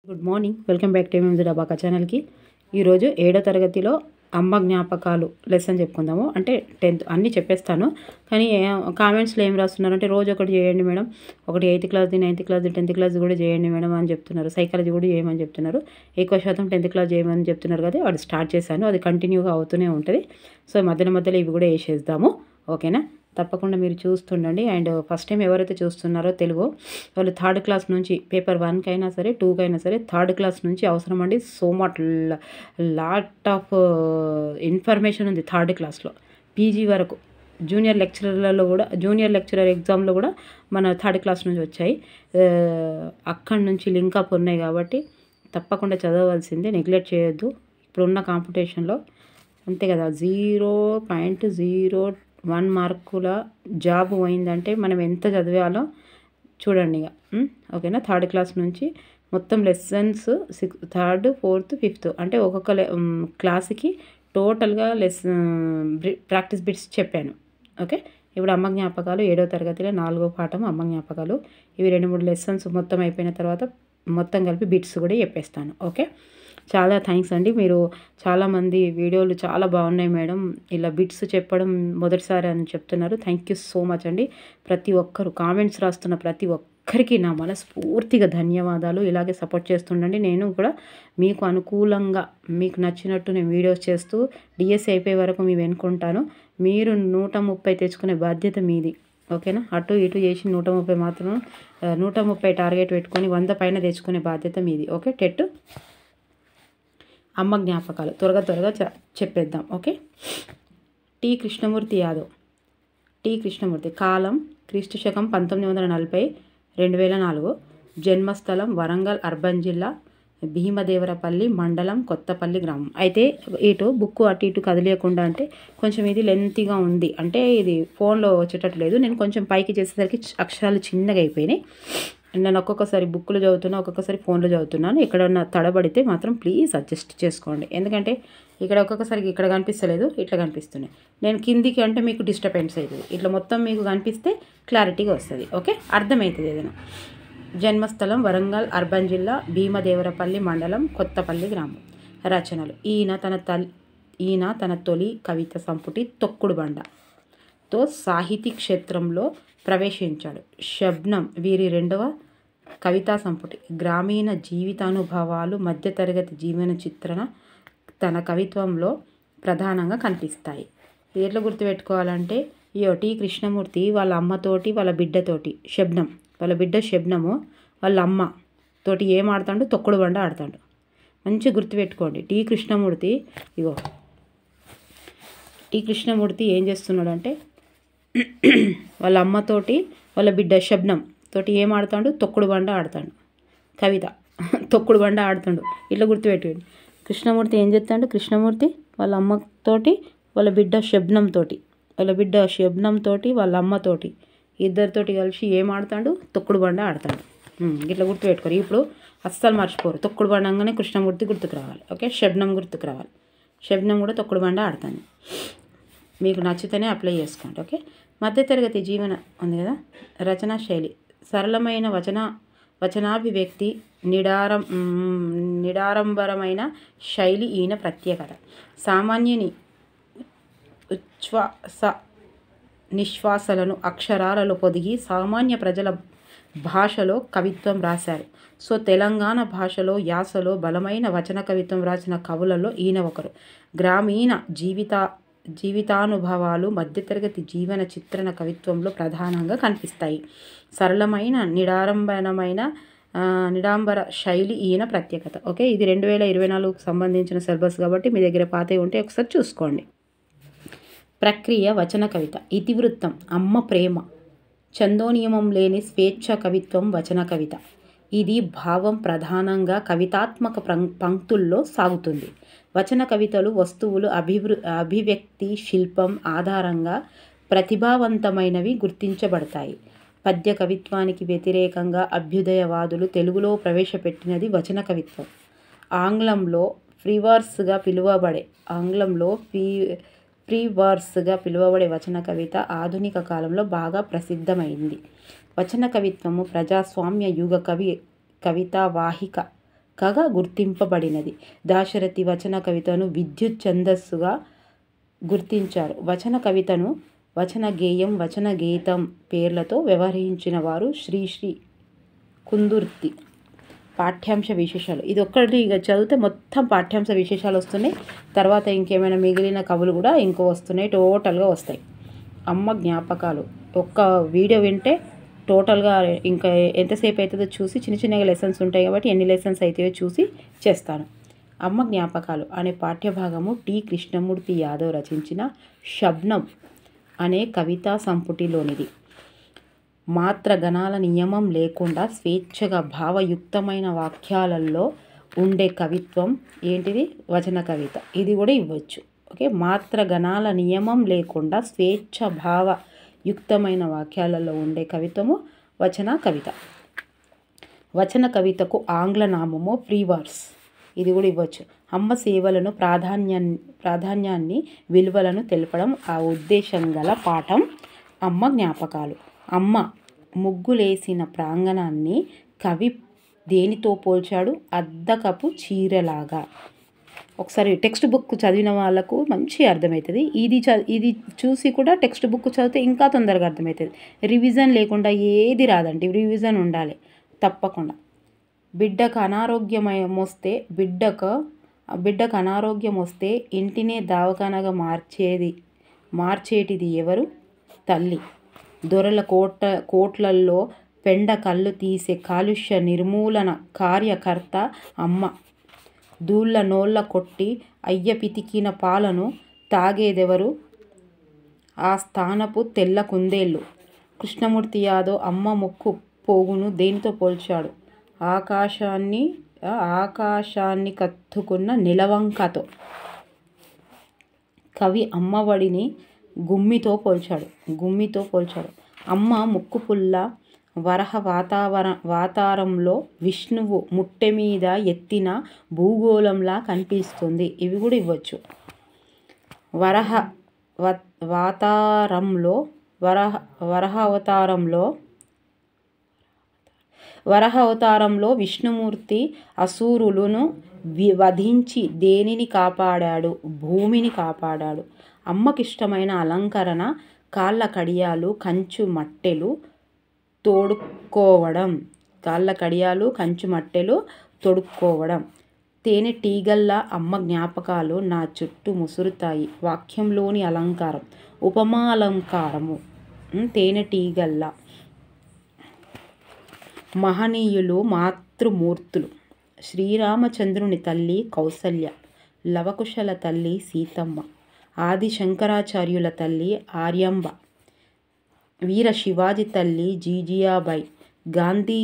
Good morning, welcome back to MMG డబాకా ఛానల్కి. ఈరోజు 7వ తరగతిలో అమ్మ జ్ఞాపకాలు లెసన్ చెప్పుకుందాము. అంటే 10th అన్నీ చెప్పేస్తాను, కానీ కామెంట్స్లో ఏం రాస్తున్నారంటే రోజు ఒకటి చేయండి మేడం, ఒకటి 8th క్లాస్ది, 9th క్లాస్ది, 10th క్లాస్ది కూడా చేయండి మేడం అని చెప్తున్నారు. సైకాలజీ కూడా చేయమని చెప్తున్నారు. ఎక్కువ శాతం 10th క్లాస్ చేయమని చెప్తున్నారు కదా, అది స్టార్ట్ చేశాను. అది కంటిన్యూగా అవుతూనే ఉంటుంది. సో మధ్యలో ఇవి కూడా వేసేద్దాము, ఓకేనా? తప్పకుండా మీరు చూస్తుండండి. అండ్ ఫస్ట్ టైం ఎవరైతే చూస్తున్నారో తెలుగు వాళ్ళు 3rd క్లాస్ నుంచి పేపర్ 1కి అయినా సరే 2కి అయినా సరే 3rd క్లాస్ నుంచి అవసరం అండి. So much lot of information ఉంది 3rd క్లాస్లో. పీజీ వరకు జూనియర్ లెక్చరర్లలో కూడా, జూనియర్ లెక్చరర్ ఎగ్జామ్లో కూడా మన 3rd క్లాస్ నుంచి వచ్చాయి. అక్కడి నుంచి లింకప్ ఉన్నాయి కాబట్టి తప్పకుండా చదవవలసిందే, నెగ్లెక్ట్ చేయొద్దు. ఇప్పుడున్న కాంపిటీషన్లో అంతే కదా, 0.01 మార్కుల జాబ్ పోయిందంటే మనం ఎంత చదివాలో చూడండి ఇక, ఓకేనా? 3rd క్లాస్ నుంచి మొత్తం లెసన్స్ 3rd, 4th, 5th అంటే ఒక్కొక్క క్లాస్కి టోటల్గా ప్రాక్టీస్ బిట్స్ చెప్పాను. ఓకే, ఇప్పుడు అమ్మ జ్ఞాపకాలు 7వ తరగతిలో 4వ పాఠం అమ్మ జ్ఞాపకాలు. ఇవి 2-3 లెసన్స్ మొత్తం అయిపోయిన తర్వాత మొత్తం కలిపి బిట్స్ కూడా చెప్పేస్తాను. ఓకే, చాలా థ్యాంక్స్ అండి. మీరు చాలామంది వీడియోలు చాలా బాగున్నాయి మేడం, ఇలా బిట్స్ చెప్పడం మొదటిసారి అని చెప్తున్నారు. థ్యాంక్ యూ సో మచ్ అండి. ప్రతి ఒక్కరు కామెంట్స్ రాస్తున్న ప్రతి ఒక్కరికి నా మనస్ఫూర్తిగా ధన్యవాదాలు. ఇలాగే సపోర్ట్ చేస్తుండండి. నేను కూడా మీకు అనుకూలంగా మీకు నచ్చినట్టు నేను వీడియోస్ చేస్తూ డిఎస్సి అయిపోయే వరకు మీ వెనుకుంటాను. మీరు 130 తెచ్చుకునే బాధ్యత మీది, ఓకేనా? అటు ఇటు చేసి 130 మాత్రం 130 టార్గెట్ పెట్టుకొని 100 పైన తెచ్చుకునే బాధ్యత మీది. ఓకే, టెట్ అమ్మ జ్ఞాపకాలు త్వరగా చెప్పేద్దాం. Okay, T Krishnamurthy Yadav. T Krishnamurthy కాలం క్రీస్తు శకం 1940, 2004. జన్మస్థలం వరంగల్ అర్బన్ జిల్లా, భీమదేవరపల్లి మండలం, కొత్తపల్లి గ్రామం. అయితే ఇటు బుక్ అటు ఇటు కదిలేయకుండా, అంటే కొంచెం ఇది లెంతీగా ఉంది, అంటే ఇది ఫోన్లో వచ్చేటట్టు లేదు. నేను కొంచెం పైకి చేసేసరికి అక్షరాలు చిన్నగా అయిపోయినాయి. నేను ఒక్కొక్కసారి బుక్లో చదువుతున్నా, ఒక్కొక్కసారి ఫోన్లో చదువుతున్నాను. ఎక్కడన్నా తడబడితే మాత్రం ప్లీజ్ అడ్జస్ట్ చేసుకోండి. ఎందుకంటే ఇక్కడ ఒక్కొక్కసారికి ఇక్కడ కనిపిస్తలేదు, ఇట్లా కనిపిస్తున్నాయి. నేను కిందికి అంటే మీకు డిస్టర్బెన్స్ అవుతుంది, ఇట్లా మొత్తం మీకు కనిపిస్తే క్లారిటీగా వస్తుంది. ఓకే, అర్థమవుతుంది ఏదైనా. జన్మస్థలం వరంగల్ అర్బన్ జిల్లా, భీమదేవరపల్లి మండలం, కొత్తపల్లి గ్రామం. రచనలు ఈయన తన తొలి కవిత సంపుటి తొక్కుడు బండతో సాహితీ క్షేత్రంలో ప్రవేశించాడు. శబ్నం వీరి 2వ కవితా సంపుటి. గ్రామీణ జీవితానుభవాలు, మధ్యతరగతి జీవన చిత్రణ తన కవిత్వంలో ప్రధానంగా కనిపిస్తాయి. ఎట్లా గుర్తుపెట్టుకోవాలంటే, టి కృష్ణమూర్తి వాళ్ళ అమ్మతోటి, వాళ్ళ బిడ్డతోటి, శబ్నం వాళ్ళ బిడ్డ శబ్నము వాళ్ళ అమ్మ తోటి ఏం ఆడతాడు? తొక్కుడు బండ ఆడతాడు. మంచిగా గుర్తుపెట్టుకోండి. టి కృష్ణమూర్తి ఏం చేస్తున్నాడంటే వాళ్ళ అమ్మతోటి వాళ్ళ బిడ్డ శబ్నం తోటి ఏం ఆడతాడు? తొక్కుడు బండ ఆడతాడు. కవిత తొక్కుడు బండ ఆడుతాడు. ఇట్లా గుర్తుపెట్టుకోండి. కృష్ణమూర్తి ఏం చేస్తాడు? కృష్ణమూర్తి వాళ్ళ అమ్మతోటి వాళ్ళ బిడ్డ శబ్నంతోటి వాళ్ళ అమ్మతోటి ఇద్దరితోటి కలిసి ఏం ఆడతాడు? తొక్కుడు బండ ఆడతాడు. ఇట్లా గుర్తుపెట్టుకోరు. ఇప్పుడు అస్సలు మర్చిపోరు. తొక్కుడు బండ అనగానే కృష్ణమూర్తి గుర్తుకు రావాలి. ఓకే, శబ్నం గుర్తుకు రావాలి. శబ్నం కూడా తొక్కుడు బండ ఆడతాను. మీకు నచ్చితేనే అప్లై చేసుకోండి. ఓకే, మధ్యతరగతి జీవన ఉంది కదా. రచనా శైలి సరళమైన వచనాభివ్యక్తి, నిడారంబరమైన శైలి ఈయన ప్రత్యేకత. సామాన్యుని ఉచ్ఛ్వాస నిశ్వాసలను అక్షరాలలో పొదిగి సామాన్య ప్రజల భాషలో కవిత్వం రాశారు. సో తెలంగాణ భాషలో, యాసలో బలమైన వచన కవిత్వం రాసిన కవులలో ఈయన ఒకరు. గ్రామీణ జీవితానుభవాలు, మధ్యతరగతి జీవన చిత్రణ కవిత్వంలో ప్రధానంగా కనిపిస్తాయి. సరళమైన నిడాంబర శైలి ఈయన ప్రత్యేకత. ఓకే, ఇది 2024కు సంబంధించిన సిలబస్ కాబట్టి మీ దగ్గర పాతే ఉంటే ఒకసారి చూసుకోండి. ప్రక్రియ వచన కవిత. ఇతివృత్తం అమ్మ ప్రేమ. ఛందోనియమం లేని స్వేచ్ఛ కవిత్వం వచన కవిత. ఇది భావం ప్రధానంగా కవితాత్మక పంక్తుల్లో సాగుతుంది. వచన కవితలు వస్తువులు, అభివ్యక్తి, శిల్పం ఆధారంగా ప్రతిభావంతమైనవి గుర్తించబడతాయి. పద్య కవిత్వానికి వ్యతిరేకంగా అభ్యుదయవాదులు తెలుగులో ప్రవేశపెట్టినది వచన కవిత్వం. ఆంగ్లంలో ఫ్రీవర్స్గా పిలువబడే వచన కవిత ఆధునిక కాలంలో బాగా ప్రసిద్ధమైంది. వచన కవిత్వము ప్రజాస్వామ్య యుగ కవితా వాహిక కగా గుర్తింపబడినది. దాశరథి వచన కవితను విద్యుత్ ఛందస్సుగా గుర్తించారు. వచన కవితను వచన గేయం, వచన గీతం పేర్లతో వ్యవహరించిన వారు శ్రీ కుందుర్తి. పాఠ్యాంశ విశేషాలు ఇది ఒక్కటి ఇక చదివితే మొత్తం పాఠ్యాంశ విశేషాలు వస్తున్నాయి. తర్వాత ఇంకేమైనా మిగిలిన కవులు కూడా ఇంకో వస్తున్నాయి, టోటల్గా వస్తాయి. అమ్మ జ్ఞాపకాలు ఒక్క వీడియో వింటే టోటల్గా ఇంకా ఎంతసేపు అవుతుందో చూసి చిన్న చిన్నగా లెసన్స్ ఉంటాయి కాబట్టి ఎన్ని లెసన్స్ అవుతాయో చూసి చేస్తాను. అమ్మ జ్ఞాపకాలు అనే పాఠ్యభాగము టి. కృష్ణమూర్తి యాదవ్ రచించిన శబ్నం అనే కవితా సంపుటిలోనిది. మాత్రగణాల నియమం లేకుండా స్వేచ్ఛగా భావయుక్తమైన వాక్యాలలో ఉండే కవిత్వం ఏంటిది? వచన కవిత. ఇది కూడా ఇవ్వచ్చు. ఓకే, మాత్రగణాల నియమం లేకుండా స్వేచ్ఛ భావయుక్తమైన వాక్యాలలో ఉండే కవిత్వము వచన కవిత. వచన కవితకు ఆంగ్ల నామము ఫ్రీవర్స్. ఇది కూడా ఇవ్వచ్చు. అమ్మ సేవలను ప్రాధాన్యాన్ని విలువలను తెలపడం ఆ ఉద్దేశం గల పాఠం అమ్మ జ్ఞాపకాలు. అమ్మ ముగ్గులేసిన ప్రాంగణాన్ని కవి దేనితో పోల్చాడు? అద్దకపు చీరలాగా. ఒకసారి టెక్స్ట్ బుక్ చదివిన వాళ్ళకు మంచి అర్థమవుతుంది. ఇది చూసి కూడా టెక్స్ట్ బుక్ చదివితే ఇంకా తొందరగా అర్థమవుతుంది. రివిజన్ లేకుండా ఏది రాదండి, రివిజన్ ఉండాలి తప్పకుండా. బిడ్డకు అనారోగ్యం వస్తే ఇంటినే దవాఖానగా మార్చేటిది ఎవరు? తల్లి. దొరల కోట్లల్లో పెండ కళ్ళు తీసే కాలుష్య నిర్మూలన కార్యకర్త అమ్మ. దూళ్ళ నోళ్ళ కొట్టి అయ్య పితికిన పాలను తాగేదెవరు? ఆ స్థానపు తెల్ల కుందేళ్ళు. కృష్ణమూర్తి యాదవ్ అమ్మ ముక్కు పోగును దేనితో పోల్చాడు? ఆకాశాన్ని కత్తుకున్న నిలవంకతో. కవి అమ్మఒడిని గుమ్మితో పోల్చాడు. అమ్మ ముక్కుపుల్ల వరహ వాతారంలో విష్ణువు ముట్టె మీద ఎత్తిన భూగోళంలా కనిపిస్తుంది. ఇవి కూడా ఇవ్వచ్చు. వరహ అవతారంలో విష్ణుమూర్తి అసురులను వధించి దేనిని కాపాడాడు? భూమిని కాపాడాడు. అమ్మకిష్టమైన అలంకరణ కాళ్ళ కడియాలు, కంచు మట్టెలు తొడుక్కోవడం. తేనె టీగల్లా అమ్మ జ్ఞాపకాలు నా చుట్టూ ముసురుతాయి. వాక్యంలోని అలంకారం ఉపమాలంకారము. తేనెటీగల్లా. మహనీయులు మాతృమూర్తులు. శ్రీరామచంద్రుని తల్లి కౌసల్య, లవకుశల తల్లి సీతమ్మ, ఆది శంకరాచార్యుల తల్లి ఆర్యాంబ, వీర శివాజీ తల్లి జీజియాబాయి, గాంధీ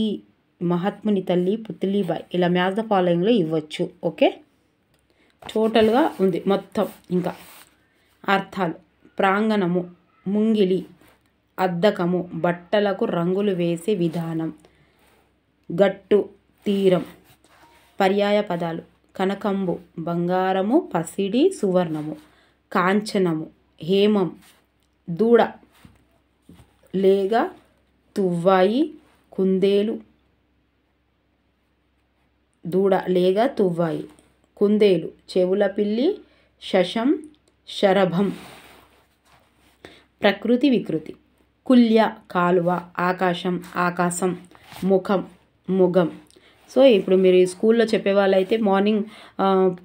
మహాత్ముని తల్లి పుత్లీబాయి. ఇలా మ్యాచ్ ద ఫాలోయింగ్లో ఇవ్వచ్చు. ఓకే, టోటల్గా ఉంది మొత్తం. ఇంకా అర్థాలు: ప్రాంగణము, ముంగిలి, అద్దకము, బట్టలకు రంగులు వేసే విధానం, గట్టు, తీరం. పర్యాయ పదాలు: కనకంబు, బంగారము, పసిడి, సువర్ణము, కాంచనము, హేమం, దూడ, లేగ, తువ్వాయి, కుందేలు. కుందేలు, చెవుల పిల్లి, శశం, శరభం. ప్రకృతి వికృతి: కుల్య, కాలువ, ఆకాశం, ఆకాశం, ముఖం, ముఖం. సో ఇప్పుడు మీరు స్కూల్లో చెప్పే వాళ్ళైతే మార్నింగ్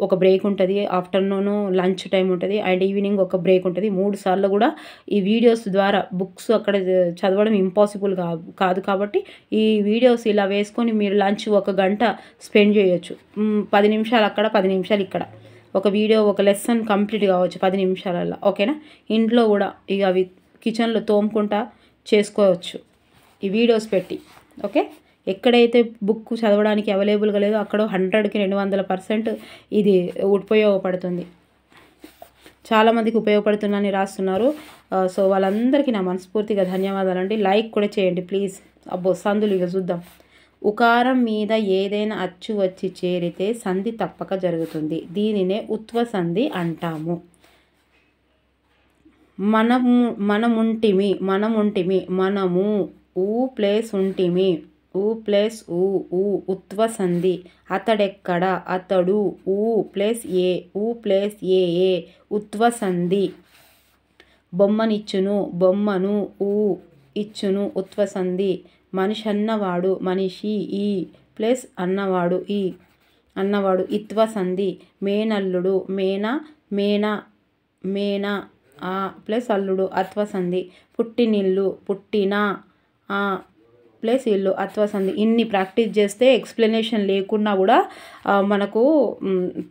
ఒక బ్రేక్ ఉంటుంది, ఆఫ్టర్నూన్ లంచ్ టైం ఉంటుంది, అండ్ ఈవినింగ్ ఒక బ్రేక్ ఉంటుంది. 3 సార్లు కూడా ఈ వీడియోస్ ద్వారా బుక్స్ అక్కడ చదవడం ఇంపాసిబుల్ కాదు కాబట్టి ఈ వీడియోస్ ఇలా వేసుకొని మీరు లంచ్ 1 గంట స్పెండ్ చేయొచ్చు. 10 నిమిషాలు అక్కడ, 10 నిమిషాలు ఇక్కడ. ఒక వీడియో, ఒక లెసన్ కంప్లీట్ కావచ్చు 10 నిమిషాలలో. ఓకేనా? ఇంట్లో కూడా ఇక అవి కిచెన్లో తోముకుంటా చేసుకోవచ్చు ఈ వీడియోస్ పెట్టి. ఓకే, ఎక్కడైతే బుక్ చదవడానికి అవైలబుల్గా లేదో అక్కడ 100కి 200% ఇది ఉపయోగపడుతుంది. చాలామందికి ఉపయోగపడుతుందని రాస్తున్నారు. సో వాళ్ళందరికీ నా మనస్ఫూర్తిగా ధన్యవాదాలండి. లైక్ కూడా చేయండి ప్లీజ్. అబ్బో సందులు ఇక చూద్దాం. ఉకారం మీద ఏదైనా అచ్చు వచ్చి చేరితే సంధి తప్పక జరుగుతుంది. దీనినే ఉత్వ సంధి అంటాము. మనము ఊ ప్లేస్ ఉంటిమి, ఊ ప్లస్ ఊ ఊ ఉత్వ సంధి. అతడెక్కడ, అతడు, ఊ ప్లస్ ఏ, ఊ ప్లస్ ఏ ఏ ఉత్వ సంధి. బొమ్మనిచ్చును, బొమ్మను, ఊ ఇచ్చును ఉత్వ సంధి. మనిషి అన్నవాడు, మనిషి, ఈ ప్లస్ అన్నవాడు, ఈ అన్నవాడు ఇత్వ సంధి. మేనల్లుడు, మేన, మేన, మేన ప్లస్ అల్లుడు అత్వ సంధి. పుట్టినిల్లు, పుట్టిన ప్లస్ ఇల్లు అత్వ సంధి. ఇన్ని ప్రాక్టీస్ చేస్తే ఎక్స్ప్లెనేషన్ లేకున్నా కూడా మనకు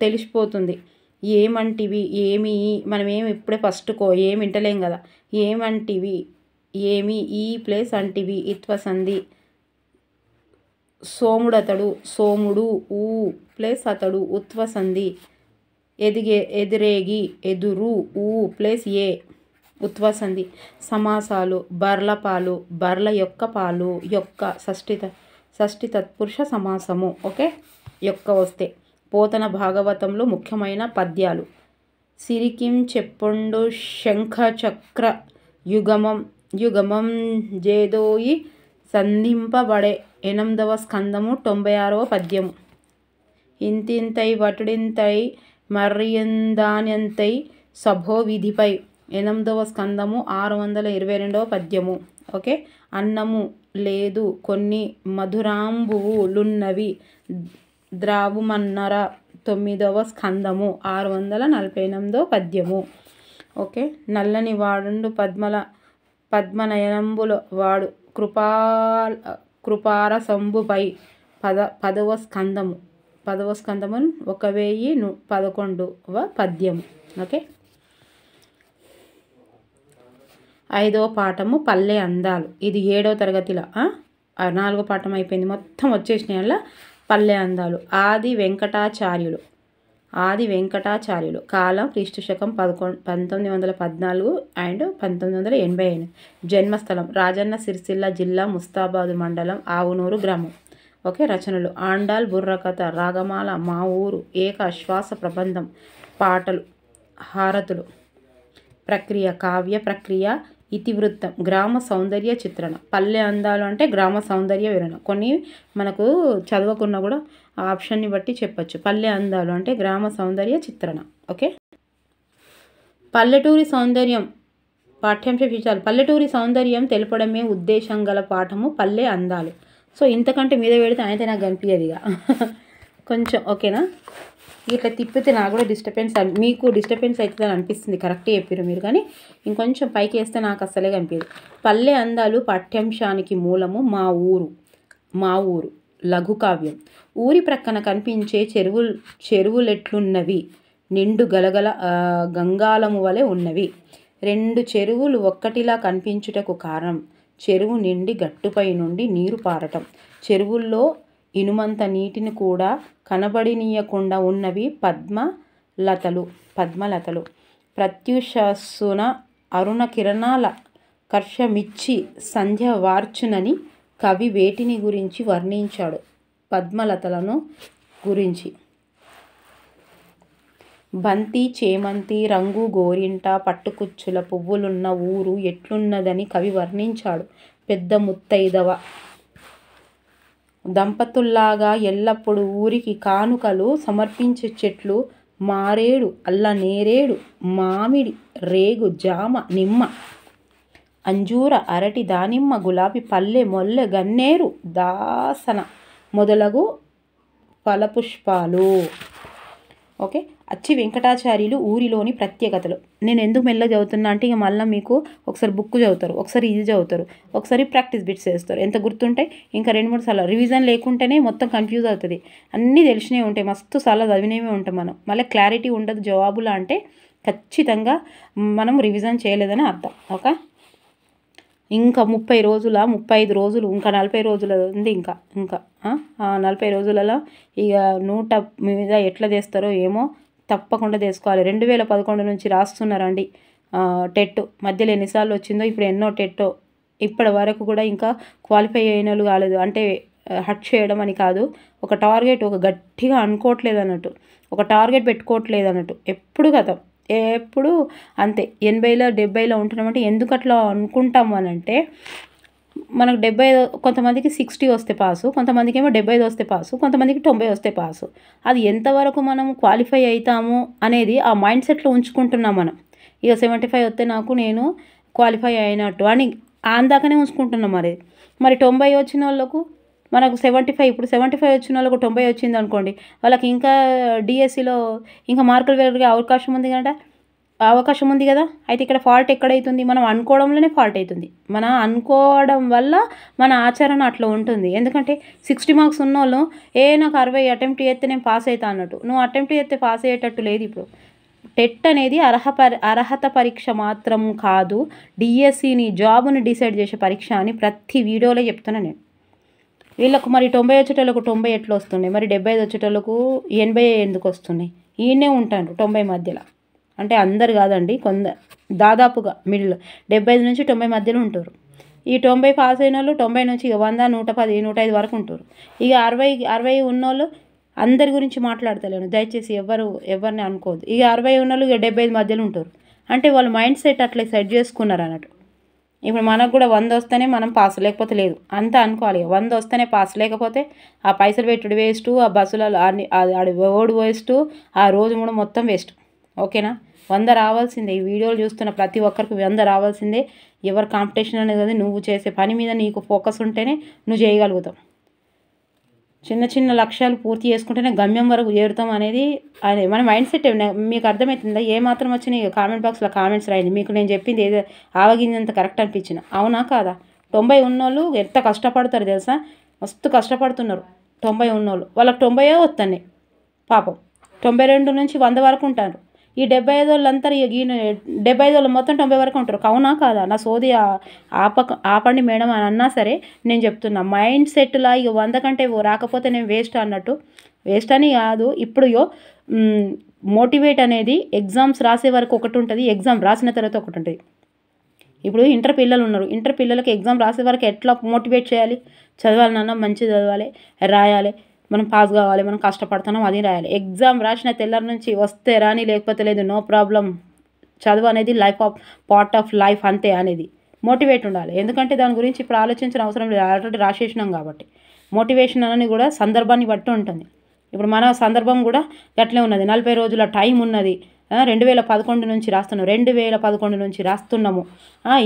తెలిసిపోతుంది. ఏమంటివి, ఏమి, మనం ఏమి ఇప్పుడే ఫస్ట్ ఏమి వింటలేం కదా. ఏమంటివి, ఏమి, ఈ ప్లస్ అంటివి ఇత్వ సంధి. సోముడతడు, సోముడు, ఊ ప్లస్ అతడు ఉత్వ సంధి. ఎదిరేగి, ఎదురు, ఊ ప్లస్ ఏ ఉత్వ సంధి. సమాసాలు. బర్ల పాలు, బర్ల యొక్క పాలు, యొక్క షష్ఠి తత్పురుష సమాసము. ఓకే, యొక్క వస్తే. పోతన భాగవతంలో ముఖ్యమైన పద్యాలు. సిరికిం చెప్పొండు శంఖ చక్ర యుగమం జేదోయి సంధింపబడే 8వ స్కందము 96వ పద్యము. ఇంతింతై వటుడింతై మర్యందాన్యంతై సభో విధిపై 8వ స్కందము 622వ పద్యము. ఓకే, అన్నము లేదు కొన్ని మధురాంబువులున్నవి ద్రావుమన్నర 9వ స్కందము 648వ పద్యము. ఓకే, నల్లని వాడు పద్మనయనంబుల వాడు కృపారసంబుపై 10వ స్కందము 1011వ పద్యము. ఓకే, 5వ పాఠము పల్లె అందాలు. ఇది 7వ తరగతిలో 4వ పాఠం అయిపోయింది, మొత్తం వచ్చేసినాయి. అలా పల్లె అందాలు. ఆది వెంకటాచార్యులు. కాలం క్రీస్తుశకం 1914 అండ్ 1985. జన్మస్థలం రాజన్న సిరిసిల్ల జిల్లా ముస్తాబాదు మండలం ఆవునూరు గ్రామం. ఓకే, రచనలు. ఆండాల్ బుర్రకథ, రాగమాల, మా ఊరు, ఏక శ్వాస ప్రబంధం, పాటలు, హారతులు. ప్రక్రియ, కావ్య ప్రక్రియ, ఇతివృత్తం, గ్రామ సౌందర్య చిత్రణ. పల్లె అందాలు అంటే గ్రామ సౌందర్య వివరణ. కొన్ని మనకు చదవకున్నా కూడా ఆప్షన్ని బట్టి చెప్పచ్చు. పల్లె అందాలు అంటే గ్రామ సౌందర్య చిత్రణ. ఓకే, పల్లెటూరి సౌందర్యం. పాఠ్యాంశ విషయాలు. పల్లెటూరి సౌందర్యం తెలపడమే ఉద్దేశం గల పాఠము పల్లె అందాలు. సో ఇంతకంటే మీద పెడితే అయితే నాకు కనిపించదు ఇక కొంచెం. ఓకేనా, ఇట్లా తిప్పితే నాకు కూడా మీకు డిస్టర్బెన్స్ అవుతుందని అనిపిస్తుంది. కరెక్టే చెప్పారు మీరు, కానీ ఇంకొంచెం పైకి వేస్తే నాకు అస్సలే కనిపించదు. పల్లె అందాలు పాఠ్యాంశానికి మూలము మా ఊరు లఘు కావ్యం. ఊరి ప్రక్కన కనిపించే చెరువులెట్లున్నవి, నిండు గంగాలము వలె ఉన్నవి. 2 చెరువులు ఒక్కటిలా కనిపించుటకు కారణం చెరువు నిండి గట్టుపై నుండి నీరు పారటం. చెరువుల్లో ఇనుమంత నీటిని కూడా కనబడినీయకుండా ఉన్నవి పద్మలతలు. ప్రత్యుషస్సున అరుణ కిరణాల కర్షమిచ్చి సంధ్య వార్చునని కవి వేటిని గురించి వర్ణించాడు? పద్మలతలను గురించి. బంతి, చేమంతి రంగు గోరింట పట్టుకుచ్చుల పువ్వులున్న ఊరు ఎట్లున్నదని కవి వర్ణించాడు. పెద్ద ముత్తైదవ దంపతుల్లాగా ఎల్లప్పుడూ ఊరికి కానుకలు సమర్పించే చెట్లు మారేడు, అల్లనేరేడు, మామిడి, రేగు, జామ, నిమ్మ, అంజూర, అరటి, దానిమ్మ, గులాబీ, పల్లె, మొల్లె, గన్నేరు, దాసన మొదలగు ఫలపుష్పాలు. ఓకే, అచ్చి వెంకటాచార్యులు ఊరిలోని ప్రత్యేకతలు. నేను ఎందుకు మెల్లగా చదువుతున్నా అంటే ఇక మళ్ళీ మీకు ఒకసారి బుక్ చదువుతారు, ఒకసారి ఇది చదువుతారు, ఒకసారి ప్రాక్టీస్ బిట్స్ చేస్తారు. ఎంత గుర్తుంటాయి? ఇంకా 2-3 సార్లు రివిజన్ లేకుంటేనే మొత్తం కన్ఫ్యూజ్ అవుతుంది. అన్నీ తెలిసినవి ఉంటాయి, మస్తు సార్లు చదివినవి ఉంటాయి. మనం మళ్ళీ క్లారిటీ ఉండదు జవాబులు అంటే ఖచ్చితంగా మనం రివిజన్ చేయలేదని అర్థం. ఓకే, ఇంకా 35 రోజులు, ఇంకా 40 రోజులు ఉంది. ఇంకా 40 రోజులలో ఇక 100 మీద ఎట్లా చేస్తారో ఏమో, తప్పకుండా చేసుకోవాలి. 2011 నుంచి రాస్తున్నారండి టెట్. మధ్యలో ఎన్నిసార్లు వచ్చిందో, ఇప్పుడు ఎన్నో టెట్టో. ఇప్పటి వరకు కూడా ఇంకా క్వాలిఫై అయిన వాళ్ళు కాలేదు. అంటే హట్ చేయడం అని కాదు, ఒక టార్గెట్ గట్టిగా అనుకోవట్లేదు అన్నట్టు, ఒక టార్గెట్ పెట్టుకోవట్లేదు అన్నట్టు. ఎప్పుడు అంతే 80లో 70లో ఉంటున్నామంటే ఎందుకు అట్లా అనుకుంటాము అని అంటే మనకు 75 కొంతమందికి 60 వస్తే పాసు, కొంతమందికి ఏమో 75 వస్తే పాసు, కొంతమందికి 90 వస్తే పాసు. అది ఎంతవరకు మనం క్వాలిఫై అవుతాము అనేది ఆ మైండ్ సెట్లో ఉంచుకుంటున్నాం మనం. ఇక 75 వస్తే నాకు నేను క్వాలిఫై అయినట్టు అని అందాకనే ఉంచుకుంటున్నాం. మరి 90 వచ్చిన వాళ్ళకు మనకు 75, ఇప్పుడు 75 వచ్చిన వాళ్ళకు 90 వచ్చింది అనుకోండి, వాళ్ళకి ఇంకా డిఎస్సిలో ఇంకా మార్కులు పెరిగే అవకాశం ఉంది కదా. అయితే ఇక్కడ ఫాల్ట్ ఎక్కడైతుంది? మనం అనుకోవడంలోనే ఫాల్ట్ అవుతుంది. మనం అనుకోవడం వల్ల మన ఆచరణ అట్లా ఉంటుంది. ఎందుకంటే 60 మార్క్స్ ఉన్నోళ్ళు నాకు 60 అటెంప్ట్ చేస్తే నేను పాస్ అవుతా అన్నట్టు. నువ్వు అటెంప్ట్ చేస్తే పాస్ అయ్యేటట్టు లేదు. ఇప్పుడు టెట్ అనేది అర్హత పరీక్ష మాత్రం కాదు, డిఎస్సిని జాబుని డిసైడ్ చేసే పరీక్ష అని ప్రతి వీడియోలో చెప్తున్నా నేను. వీళ్ళకు మరి 90 వచ్చేటోళ్ళకు 90 ఎట్లా వస్తున్నాయి, మరి 75 వచ్చేటోళ్ళకు 80 ఎందుకు వస్తున్నాయి? ఈయనే ఉంటారు 90 మధ్యలో. అంటే అందరు కాదండి, దాదాపుగా మిడిల్ 75 నుంచి 90 మధ్యలో ఉంటారు. ఈ 90 పాస్ అయిన వాళ్ళు 90 నుంచి 100, 110, 105 వరకు ఉంటారు. ఇక 60 ఉన్నోళ్ళు అందరి గురించి మాట్లాడతలేను, దయచేసి ఎవరిని అనుకోవద్దు. ఇక 60 ఉన్నోళ్ళు ఇక 75 మధ్యలో ఉంటారు. అంటే వాళ్ళు మైండ్ సెట్ అట్లా సెట్ చేసుకున్నారు అన్నట్టు. ఇప్పుడు మనకు కూడా 100 వస్తేనే మనం పాస్, లేకపోతే లేదు అంతా అనుకోవాలి. 100 వస్తేనే పాస్, లేకపోతే ఆ పైసలు పెట్టుడు వేస్ట్, ఆ బస్సులలో ఓడి వేస్ట్, ఆ రోజు కూడా మొత్తం వేస్ట్. ఓకేనా? 100 రావాల్సిందే. ఈ వీడియోలు చూస్తున్న ప్రతి ఒక్కరికి 100 రావాల్సిందే. ఎవరు కాంపిటీషన్ అనేది కదా, నువ్వు చేసే పని మీద నీకు ఫోకస్ ఉంటేనే నువ్వు చేయగలుగుతావు. చిన్న చిన్న లక్ష్యాలు పూర్తి చేసుకుంటేనే గమ్యం వరకు చేరుతాం అనేది మన మైండ్ సెట్. మీకు అర్థమవుతుందా? ఏ మాత్రం వచ్చినాయి కామెంట్ బాక్స్లో కామెంట్స్ రాయండి. మీకు నేను చెప్పింది ఏదో ఆవగిందంత కరెక్ట్ అనిపించిన, అవునా కాదా? 90 ఉన్నోళ్ళు ఎంత కష్టపడతారు తెలుసా? మస్తు కష్టపడుతున్నారు 90 ఉన్నోళ్ళు. వాళ్ళకి 90 వస్తున్నాయి పాపం. 92 నుంచి 100 వరకు ఉంటారు. ఈ 75 వాళ్ళంతా 75 వాళ్ళు మొత్తం 90 వరకు ఉంటారు. అవునా కాదా? నా సోది ఆపండి మేడం అని అన్నా సరే నేను చెప్తున్నా, మైండ్ సెట్లా ఇక 100 కంటే రాకపోతే నేను వేస్ట్ అన్నట్టు. వేస్ట్ అని కాదు, ఇప్పుడు మోటివేట్ అనేది ఎగ్జామ్స్ రాసే వరకు ఒకటి ఉంటుంది, ఎగ్జామ్ రాసిన తర్వాత ఒకటి ఉంటుంది. ఇప్పుడు ఇంటర్ పిల్లలు ఉన్నారు, ఇంటర్ పిల్లలకి ఎగ్జామ్ రాసే వరకు ఎట్లా మోటివేట్ చేయాలి? చదవాలి నాన్న, మంచిగా చదవాలి, రాయాలి, మనం పాస్ కావాలి, మనం కష్టపడుతున్నాం, అది రాయాలి. ఎగ్జామ్ రాసిన తెల్లారి నుంచి వస్తే రాని, లేకపోతే లేదు, నో ప్రాబ్లం. చదువు అనేది పార్ట్ ఆఫ్ లైఫ్ అంతే అనేది మోటివేట్ ఉండాలి. ఎందుకంటే దాని గురించి ఇప్పుడు ఆలోచించిన అవసరం లేదు, ఆల్రెడీ రాసేసినాం కాబట్టి. మోటివేషన్ అనేది కూడా సందర్భాన్ని బట్టి ఉంటుంది. ఇప్పుడు మన సందర్భం కూడా అట్లే ఉన్నది. 40 రోజుల టైం ఉన్నది. 2011 నుంచి రాస్తున్నాము, 2011 నుంచి రాస్తున్నాము.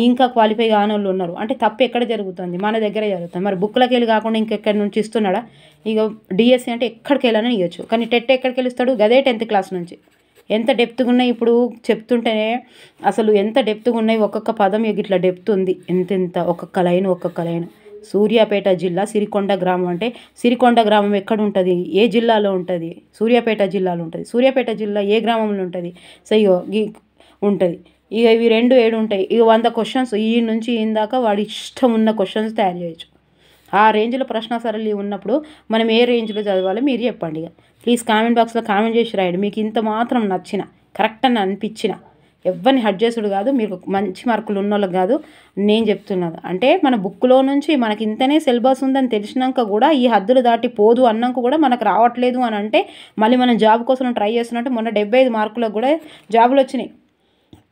ఇంకా క్వాలిఫై కాని వాళ్ళు ఉన్నారు. అంటే తప్పు ఎక్కడ జరుగుతుంది? మన దగ్గర జరుగుతుంది. మరి బుక్లకి వెళ్ళి కాకుండా ఇంకెక్కడి నుంచి ఇస్తున్నాడా? ఇక డిఎస్సి అంటే ఎక్కడికి వెళ్ళాలని ఇవ్వచ్చు, కానీ టెట్ ఎక్కడికి వెళ్ళిస్తాడు? గదే 10th క్లాస్ నుంచి. ఎంత డెప్త్గా ఉన్నాయి ఇప్పుడు చెప్తుంటేనే అసలు ఎంత డెప్త్గా ఉన్నాయి. ఒక్కొక్క పదం ఇట్లా డెప్త్ ఉంది, ఎంత ఒక్కొక్క లైన్. సూర్యాపేట జిల్లా సిరికొండ గ్రామం. అంటే సిరికొండ గ్రామం ఎక్కడ ఉంటుంది? ఏ జిల్లాలో ఉంటుంది? సూర్యాపేట జిల్లాలో ఉంటుంది. సూర్యాపేట జిల్లా ఏ గ్రామంలో ఉంటుంది? సో ఉంటుంది. ఇక ఇవి 2 ఏడు ఉంటాయి. ఇక 100 క్వశ్చన్స్ ఈ నుంచి ఇందాక వాడి ఇష్టం ఉన్న క్వశ్చన్స్ తయారు చేయొచ్చు. ఆ రేంజ్లో ప్రశ్న సరళి ఉన్నప్పుడు మనం ఏ రేంజ్లో చదవాలో మీరు చెప్పండి. ఇక ప్లీజ్ కామెంట్ బాక్స్లో కామెంట్ చేసి రాయండి. మీకు ఇంత మాత్రం నచ్చిన, కరెక్ట్ అని అనిపించిన, ఎవరిని హర్ట్ చేసుడు కాదు, మీకు మంచి మార్కులు ఉన్న వాళ్ళకి కాదు నేను చెప్తున్నాను. అంటే మన బుక్లో నుంచి మనకి ఇంతనే సిలబస్ ఉందని తెలిసినాక కూడా ఈ హద్దులు దాటి పోదు అన్నాక కూడా మనకు రావట్లేదు అని అంటే మళ్ళీ మనం జాబ్ కోసం ట్రై చేస్తున్నట్టు. మొన్న 75 మార్కులకు కూడా జాబులు వచ్చినాయి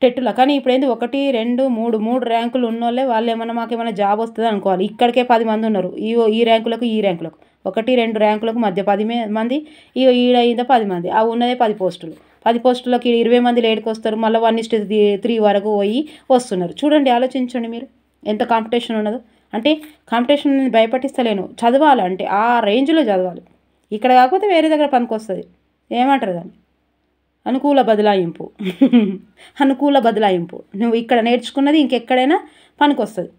టెట్టులో. కానీ ఇప్పుడు ఏంది 1, 2, 3 ర్యాంకులు ఉన్నోళ్ళే వాళ్ళు ఏమన్నా మాకేమైనా జాబ్ వస్తుంది అనుకోవాలి. ఇక్కడికే 10 మంది ఉన్నారు. ఈ ర్యాంకులకు 1, 2 ర్యాంకులకు మధ్య 10 మంది, ఈడ 10 మంది. ఆ ఉన్నదే 10 పోస్టులు. 10 పోస్టులకి 20 మంది లేట్కి వస్తారు. మళ్ళీ 1:3 వరకు పోయి వస్తున్నారు. చూడండి, ఆలోచించండి మీరు ఎంత కాంపిటీషన్ ఉన్నదో. అంటే కాంపిటీషన్ భయపట్టిస్తలేను, చదవాలంటే ఆ రేంజ్లో చదవాలి. ఇక్కడ కాకపోతే వేరే దగ్గర పనికి వస్తుంది. ఏమంటారు దాన్ని? అనుకూల బదలాయింపు. నువ్వు ఇక్కడ నేర్చుకున్నది ఇంకెక్కడైనా పనికి వస్తుంది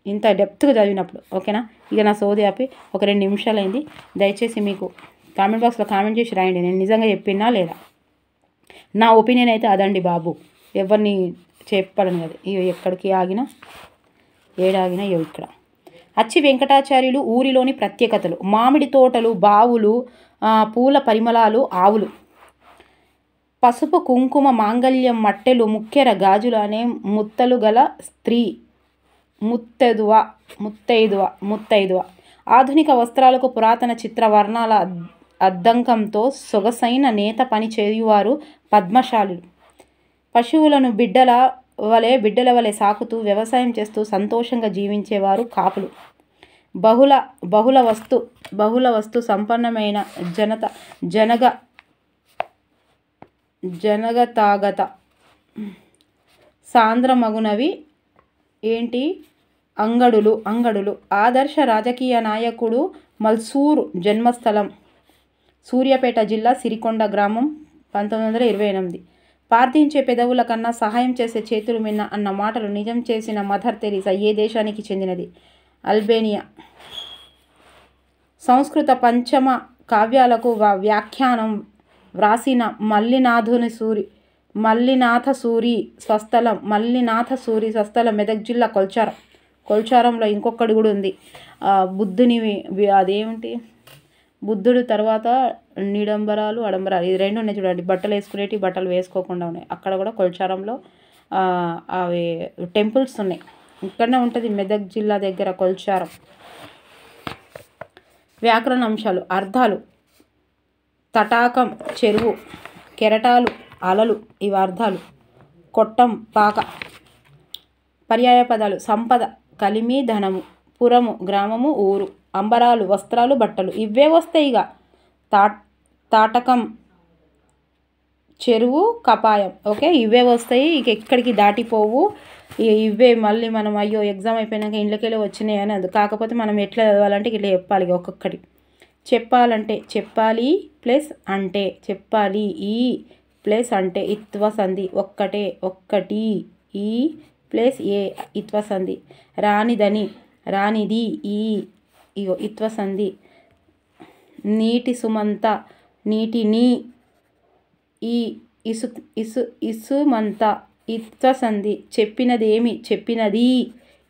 ఇంత డెప్త్గా చదివినప్పుడు. ఓకేనా? ఇక నా సోది ఆపి ఒక 2 నిమిషాలు అయింది. దయచేసి మీకు కామెంట్ బాక్స్లో కామెంట్ చేసి రాయండి, నేను నిజంగా చెప్పినా లేదా. నా ఒపీనియన్ అయితే అదండి బాబు, ఎవరిని చెప్పడం కదా. ఎక్కడికి ఆగినా ఏడాగినా ఇక్కడ. అచ్చి వెంకటాచార్యులు ఊరిలోని ప్రత్యేకతలు: మామిడి తోటలు, బావులు, పూల పరిమళాలు, ఆవులు, పసుపు కుంకుమ మాంగళ్యం, మట్టెలు, ముక్కెర గాజులు అనే ముత్తలు గల స్త్రీ ముత్తైదువ. ఆధునిక వస్త్రాలకు పురాతన చిత్ర వర్ణాల అద్దంకంతో సొగసైన నేత పని చేయువారు పద్మశాలులు. పశువులను బిడ్డల బిడ్డల వలె సాకుతూ వ్యవసాయం చేస్తూ సంతోషంగా జీవించేవారు కాపులు. బహుళ వస్తు సంపన్నమైన జనగతాగత సాంద్రమగునవి ఏంటి అంగడులు. ఆదర్శ రాజకీయ నాయకుడు మల్సూర్ జన్మస్థలం సూర్యాపేట జిల్లా సిరికొండ గ్రామం 1928. ప్రార్థించే పెదవుల కన్నా సహాయం చేసే చేతులు మిన్న అన్న మాటలు నిజం చేసిన మదర్ తెరీసా ఏ దేశానికి చెందినది? అల్బేనియా. సంస్కృత పంచమ కావ్యాలకు వ్యాఖ్యానం వ్రాసిన మల్లినాథసూరి స్వస్థలం మెదక్ జిల్లా కొల్చారంలో ఇంకొకటి కూడా ఉంది. అదేమిటి బుద్ధుడు తర్వాత నిడంబరాలు అడంబరాలు ఇది రెండు ఉన్నాయి చూడండి. బట్టలు వేసుకునేటి బట్టలు వేసుకోకుండా ఉన్నాయి. అక్కడ కూడా కొల్చారంలో అవి టెంపుల్స్ ఉన్నాయి. ఇక్కడనే ఉంటుంది మెదక్ జిల్లా దగ్గర కొల్చారం. వ్యాకరణ అంశాలు. అర్థాలు తటాకం చెరువు, కెరటాలు అలలు ఇవి అర్థాలు. కొట్టం పాక. పర్యాయ పదాలు సంపద కలిమి ధనము, పురము గ్రామము ఊరు, అంబరాలు వస్త్రాలు బట్టలు ఇవే వస్తాయి. ఇక తాటకం చెరువు కపాయం ఓకే ఇవే వస్తాయి. ఇక ఎక్కడికి దాటిపోవు. ఇవే మళ్ళీ మనం అయ్యో ఎగ్జామ్ అయిపోయినాక ఇంట్లోకెళ్ళి వచ్చినాయి అని అది. కాకపోతే మనం ఎట్లా చదవాలంటే ఇట్లా చెప్పాలి. ఒక్కొక్కటి చెప్పాలంటే చెప్పాలి ప్లస్ అంటే చెప్పాలి ఈ ప్లస్ అంటే ఇత్వ సంధి ఒక్కటి ఈ ప్లస్ ఏ ఇత్వ సంధి. రానిది ఈ ఇగో ఇత్వ సంధి. నీటి సుమంత నీటిని ఈ ఇసుమంత ఇత్వ సంధి. చెప్పినది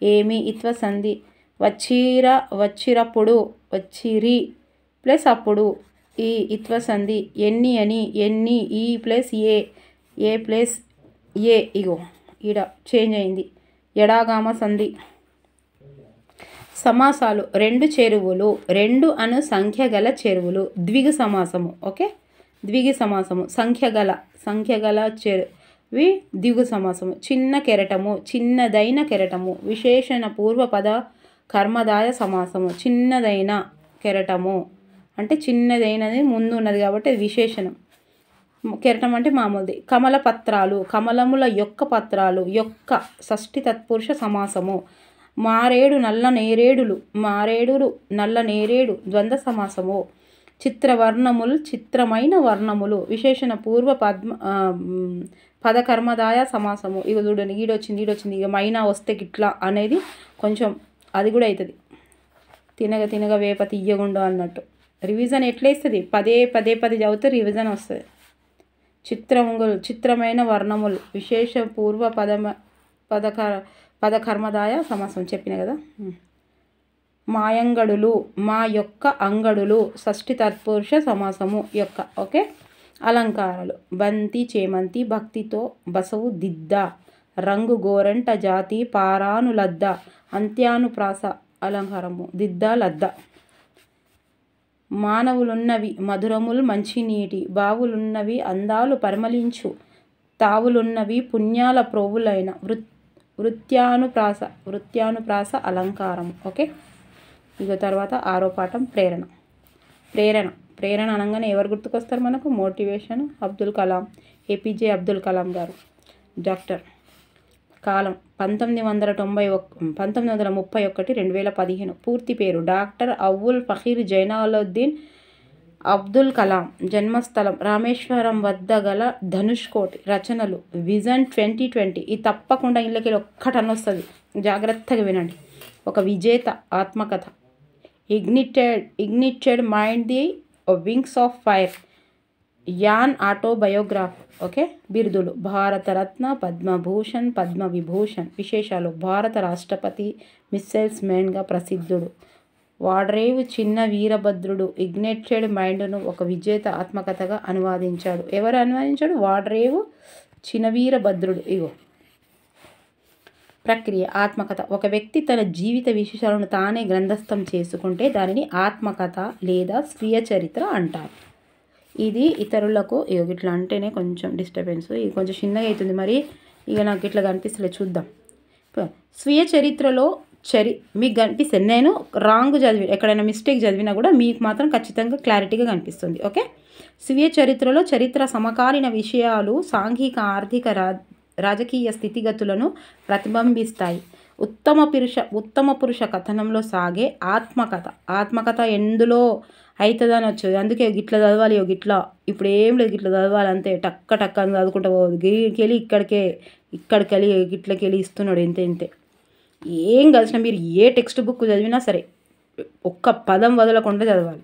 ఏమి ఇత్వ సంధి. వచ్చిరప్పుడు వచ్చిరి ప్లస్ అప్పుడు ఈ ఇత్వ సంధి. ఎన్ని ఈ ప్లస్ ఏ ప్లస్ ఏ ఇగో ఈడ చేంజ్ అయింది. ఎడాగామ సంధి. సమాసాలు రెండు చెరువులు, రెండు అను సంఖ్య గల చెరువులు. ద్విగు సమాసము ఓకే ద్విగు సమాసము. సంఖ్య గల చెరువి ద్విగు సమాసము. చిన్న కెరటము, చిన్నదైన కెరటము. విశేషణ పూర్వ పద కర్మదాయ సమాసము. చిన్నదైన కెరటము అంటే చిన్నదైనది ముందు ఉన్నది కాబట్టి అది విశేషణం. కెరటం అంటే మామూలుది. కమల పత్రాలు, కమలముల యొక్క పత్రాలు యొక్క షష్ఠి తత్పురుష సమాసము. మారేడు నల్ల నేరేడు ద్వంద్వ సమాసము. చిత్రవర్ణములు, చిత్రమైన వర్ణములు. విశేషణ పూర్వ పదకర్మదాయ సమాసము. ఇక చూడండి ఈడొచ్చింది. ఇక మైనా వస్తే గిట్లా అనేది కొంచెం అది కూడా అవుతుంది. తినగ వేప తీయగుండు అన్నట్టు. రివిజన్ ఎట్లా ఇస్తుంది? పదే చదివితే రివిజన్ వస్తుంది. చిత్రమైన వర్ణములు. విశేష పూర్వ పదకర్మదాయ సమాసం చెప్పిన కదా. మాయంగడులు, మా యొక్క అంగడులు. షష్ఠి తత్పురుష సమాసము యొక్క ఓకే. అలంకారాలు. బంతి చేమంతి, భక్తితో బసవు దిద్ద, రంగు గోరంట జాతి, పారాను లద్ద. అంత్యానుప్రాస అలంకారము. దిద్ద లద్ద. మానవులున్నవి మధురములు మంచినీటి, బావులున్నవి అందాలు పరిమళించు, తావులున్నవి పుణ్యాల ప్రోవులైన. వృత్యానుప్రాస అలంకారం ఓకే. ఇక తర్వాత 6వ పాఠం ప్రేరణ అనగానే ఎవరు గుర్తుకొస్తారు మనకు? మోటివేషన్. అబ్దుల్ కలాం, ఏపీజే అబ్దుల్ కలాం గారు డాక్టర్. కాలం 1931 2015. పూర్తి పేరు డాక్టర్ అవ్వుల్ ఫకీర్ జైనుద్దీన్ అబ్దుల్ కలాం. జన్మస్థలం రామేశ్వరం వద్ద గల ధనుష్కోటి. రచనలు విజన్ 2020. ఇది తప్పకుండా ఇళ్ళకి ఒక్కటని వస్తుంది, జాగ్రత్తగా వినండి. ఒక విజేత ఆత్మకథ. Ignited mind the wings of fire. An autobiography okay. బిరుదులు భారతరత్న, పద్మభూషణ్, పద్మవిభూషణ్. విశేషాలు భారత రాష్ట్రపతి, మిస్సైల్స్ మ్యాన్గా ప్రసిద్ధుడు. వాడ్రేవు చిన్న వీరభద్రుడు ఇగ్నిటెడ్ మైండ్ను ఒక విజేత ఆత్మకథగా అనువాదించాడు. ఎవరు అనువాదించాడు? వాడ్రేవు చిన్న వీరభద్రుడు. ఇగో ప్రక్రియ. ఆత్మకథ. ఒక వ్యక్తి తన జీవిత విశేషాలను తానే గ్రంథస్థం చేసుకుంటే దానిని ఆత్మకథ లేదా స్వీయ చరిత్ర అంటారు. ఇది ఇతరులకు ఇట్లా అంటేనే కొంచెం డిస్టర్బెన్స్. ఇది కొంచెం చిన్నగా అవుతుంది. మరి ఇక నాకు ఇట్లా కనిపిస్తలే, చూద్దాం. స్వీయ చరిత్రలో మీకు కనిపిస్తుంది. నేను రాంగ్ చదివి ఎక్కడైనా మిస్టేక్ చదివినా కూడా మీకు మాత్రం ఖచ్చితంగా క్లారిటీగా కనిపిస్తుంది. ఓకే. స్వీయ చరిత్రలో చరిత్ర సమకాలీన విషయాలు, సాంఘిక, ఆర్థిక, రాజకీయ స్థితిగతులను ప్రతిబింబిస్తాయి. ఉత్తమ పురుష కథనంలో సాగే ఆత్మకథ ఎందులో అవుతుందని వచ్చేది. అందుకే గిట్లా చదవాలి, గిట్లా ఇప్పుడు ఏం లేదు, గిట్లా చదవాలి అంతే, టక్క అని చదువుకుంటూ పోదు. గిడికెళ్ళి ఇక్కడికెళ్ళి గిట్లకెళ్ళి ఇస్తున్నాడు ఇంతే. ఏం కలిసిన మీరు ఏ టెక్స్ట్ బుక్ చదివినా సరే ఒక్క పదం వదలకుండా చదవాలి.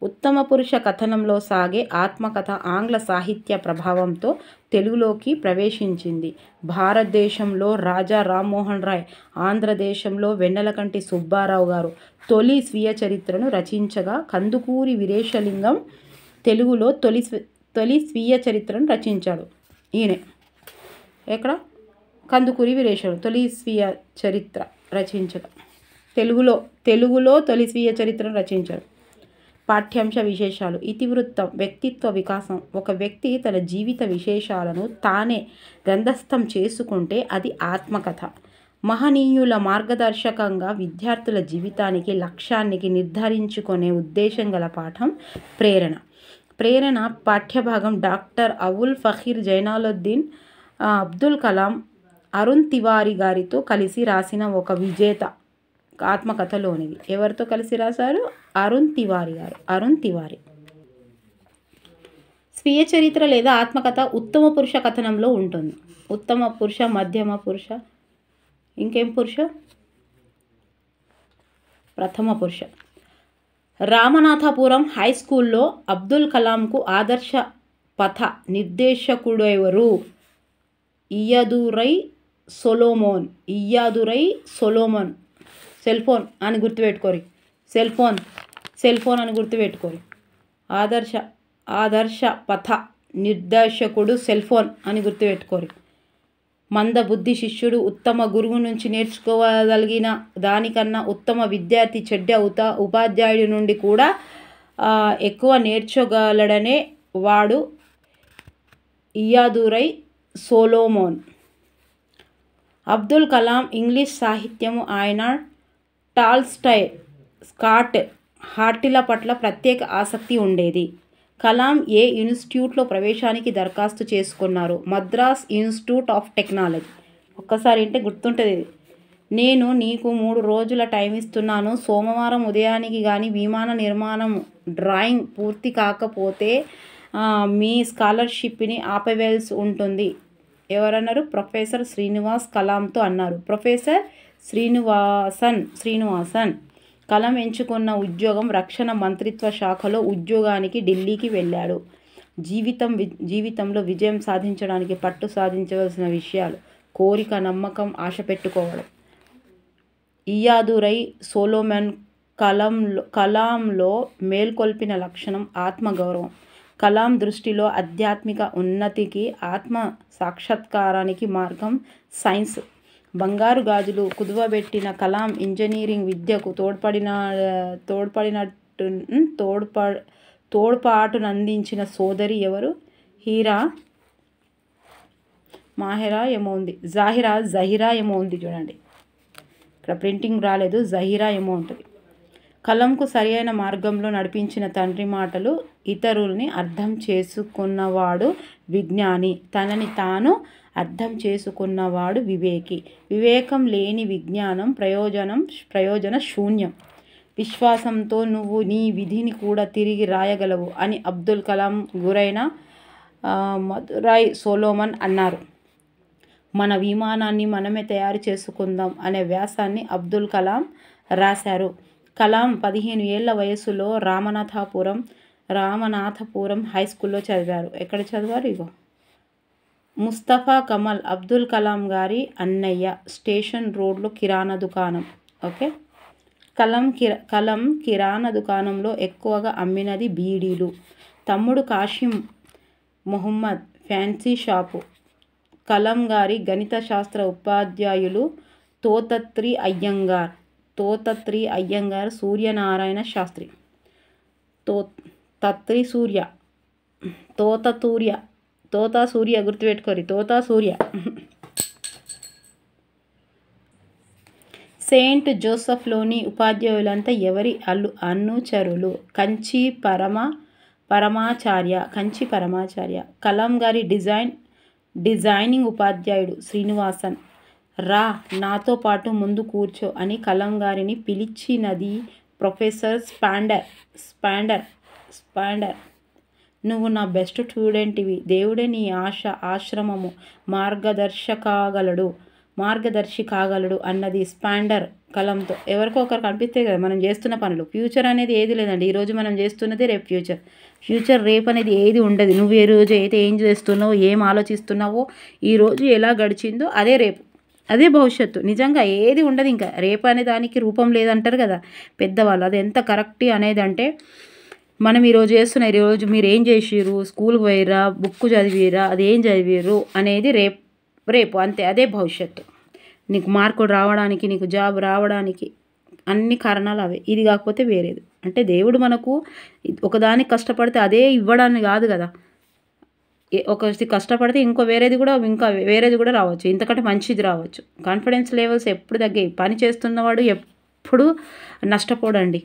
ఉత్తమ పురుష కథనంలో సాగే ఆత్మకథ ఆంగ్ల సాహిత్య ప్రభావంతో తెలుగులోకి ప్రవేశించింది. భారతదేశంలో రాజా రామ్మోహన్ రాయ్, ఆంధ్రదేశంలో వెన్నెలకంటి సుబ్బారావు గారు తొలి స్వీయ చరిత్రను రచించగా, కందుకూరి వీరేశలింగం తెలుగులో తొలి స్వీయ చరిత్రను రచించాడు. ఈయనే ఎక్కడ కందుకూరి వీరేశలింగం తొలి స్వీయ చరిత్ర రచించగా తెలుగులో తొలి స్వీయ చరిత్రను రచించాడు. పాఠ్యాంశ విశేషాలు. ఇతివృత్తం వ్యక్తిత్వ వికాసం. ఒక వ్యక్తి తన జీవిత విశేషాలను తానే గ్రంథస్థం చేసుకుంటే అది ఆత్మకథ. మహనీయుల మార్గదర్శకంగా విద్యార్థుల జీవితానికి లక్ష్యానికి నిర్ధారించుకునే ఉద్దేశం గల పాఠం ప్రేరణ పాఠ్యభాగం డాక్టర్ అవుల్ ఫకీర్ జైనులాబ్దీన్ అబ్దుల్ కలాం అరుణ్ తివారీ గారితో కలిసి రాసిన ఒక విజేత ఆత్మకథలోనిది. ఎవరితో కలిసి రాశారు? అరుణ్ తివారీ. స్వీయ చరిత్ర లేదా ఆత్మకథ ఉత్తమ పురుష కథనంలో ఉంటుంది. ఉత్తమ పురుష, మధ్యమ పురుష, ఇంకేం పురుష? ప్రథమ పురుష. రామనాథపురం హై స్కూల్లో అబ్దుల్ కలాంకు ఆదర్శ పథ నిర్దేశకుడెవరు? ఇయ్యాదురై సొలోమన్. సెల్ ఫోన్ అని గుర్తుపెట్టుకోరి. సెల్ ఫోన్ అని గుర్తుపెట్టుకోరి. ఆదర్శ పథ నిర్దేశకుడు సెల్ ఫోన్ అని గుర్తుపెట్టుకోరి. మందబుద్ధి శిష్యుడు ఉత్తమ గురువు నుంచి నేర్చుకోగలిగిన దానికన్నా ఉత్తమ విద్యార్థి చెడ్డ ఉపాధ్యాయుడి నుండి కూడా ఎక్కువ నేర్చుకోగలడనే వాడు ఇయ్యాదురై సొలోమన్. అబ్దుల్ కలాం ఇంగ్లీష్ సాహిత్యము. ఆయన టాల్స్టాయ్, స్కాట్, హార్టీల పట్ల ప్రత్యేక ఆసక్తి ఉండేది. కలాం ఏ ఇన్స్టిట్యూట్లో ప్రవేశానికి దరఖాస్తు చేసుకున్నారు? Madras institute of technology. ఒక్కసారి అంటే గుర్తుంటుంది. నేను నీకు 3 రోజుల టైం ఇస్తున్నాను. సోమవారం ఉదయానికి కానీ విమాన నిర్మాణం డ్రాయింగ్ పూర్తి కాకపోతే మీ స్కాలర్షిప్ని ఆపవేయాల్సి ఉంటుంది. ఎవరన్నారు? ప్రొఫెసర్ శ్రీనివాస్ కలాంతో అన్నారు. ప్రొఫెసర్ శ్రీనివాసన్. కలాం ఎంచుకున్న ఉద్యోగం రక్షణ మంత్రిత్వ శాఖలో ఉద్యోగానికి ఢిల్లీకి వెళ్ళాడు. జీవితంలో విజయం సాధించడానికి పట్టు సాధించవలసిన విషయాలు: కోరిక, నమ్మకం, ఆశ పెట్టుకోవడం. ఇయ్యాదురై సొలోమన్ కలాంలో మేల్కొల్పిన లక్షణం ఆత్మగౌరవం. కలాం దృష్టిలో ఆధ్యాత్మిక ఉన్నతికి, ఆత్మ సాక్షాత్కారానికి మార్గం సైన్స్. బంగారు గాజులు కుదువబెట్టిన కలాం ఇంజనీరింగ్ విద్యకు తోడ్పాటునందించిన సోదరి ఎవరు? జహీరా ఏమో ఉంది చూడండి, ఇక్కడ ప్రింటింగ్ రాలేదు. జహీరా ఏమో ఉంటుంది. కలాంకు సరియైన మార్గంలో నడిపించిన తండ్రి మాటలు: ఇతరుల్ని అర్థం చేసుకున్నవాడు విజ్ఞాని, తనని తాను అర్థం చేసుకున్నవాడు వివేకి. వివేకం లేని విజ్ఞానం ప్రయోజన శూన్యం. విశ్వాసంతో నువ్వు నీ విధిని కూడా తిరిగి రాయగలవు అని అబ్దుల్ కలాం గురైన మదురై సొలోమన్ అన్నారు. మన విమానాన్ని మనమే తయారు చేసుకుందాం అనే వ్యాసాన్ని అబ్దుల్ కలాం రాశారు. కలాం 15 ఏళ్ల వయసులో రామనాథపురం హై స్కూల్లో చదివారు. ఎక్కడ చదివారు? ఇగో ముస్తఫా కమల్ అబ్దుల్ కలాం గారి అన్నయ్య. స్టేషన్ రోడ్లో కిరాణా దుకాణం. ఓకే. కలాం కిరాణా దుకాణంలో ఎక్కువగా అమ్మినది బీడీలు. తమ్ముడు కాసిం మొహమ్మద్ ఫ్యాన్సీ షాపు. కలాం గారి గణిత శాస్త్ర ఉపాధ్యాయులు తోతత్రి అయ్యంగార్, సూర్యనారాయణ శాస్త్రి. తోత సూర్య గుర్తుపెట్టుకోరి. తోత సూర్య. సెయింట్ జోసెఫ్లోని ఉపాధ్యాయులంతా ఎవరి అనుచరులు? కంచి పరమాచార్య. కలాం గారి డిజైనింగ్ ఉపాధ్యాయుడు శ్రీనివాసన్. రా నాతో పాటు ముందు కూర్చో అని కలాం గారిని పిలిచినది ప్రొఫెసర్ స్పాండర్. నువ్వు నా బెస్ట్ స్టూడెంట్వి, దేవుడే నీ ఆశ్రమము మార్గదర్శి కాగలడు అన్నది స్పాండర్ కలంతో. ఎవరికో ఒకరు కనిపిస్తే కదా మనం చేస్తున్న పనులు. ఫ్యూచర్ అనేది ఏది లేదండి. ఈరోజు మనం చేస్తున్నది రేపు ఫ్యూచర్ రేపు అనేది ఏది ఉండదు. నువ్వు ఏ రోజు అయితే ఏం చేస్తున్నావో, ఏం ఆలోచిస్తున్నావో, ఈరోజు ఎలా గడిచిందో అదే రేపు, అదే భవిష్యత్తు. నిజంగా ఏది ఉండదు. ఇంకా రేపు అనే దానికి రూపం లేదంటారు కదా పెద్దవాళ్ళు. అది ఎంత కరెక్ట్ అనేది అంటే, మనం ఈరోజు ఈరోజు మీరు ఏం చేసిర్రు, స్కూల్కి పోయిర్రా, బుక్ చదివిరా, అది ఏం చదివిర్రు అనేది రేపు అంతే. అదే భవిష్యత్తు. నీకు మార్కులు రావడానికి, నీకు జాబ్ రావడానికి అన్ని కారణాలు అవే. ఇది కాకపోతే వేరేది. అంటే దేవుడు మనకు ఒకదానికి కష్టపడితే అదే ఇవ్వడానికి కాదు కదా. ఒకటి కష్టపడితే ఇంకా వేరేది కూడా రావచ్చు, ఇంతకంటే మంచిది రావచ్చు. కాన్ఫిడెన్స్ లెవెల్స్ ఎప్పుడు తగ్గాయి. పని చేస్తున్నవాడు ఎప్పుడు నష్టపోడండి.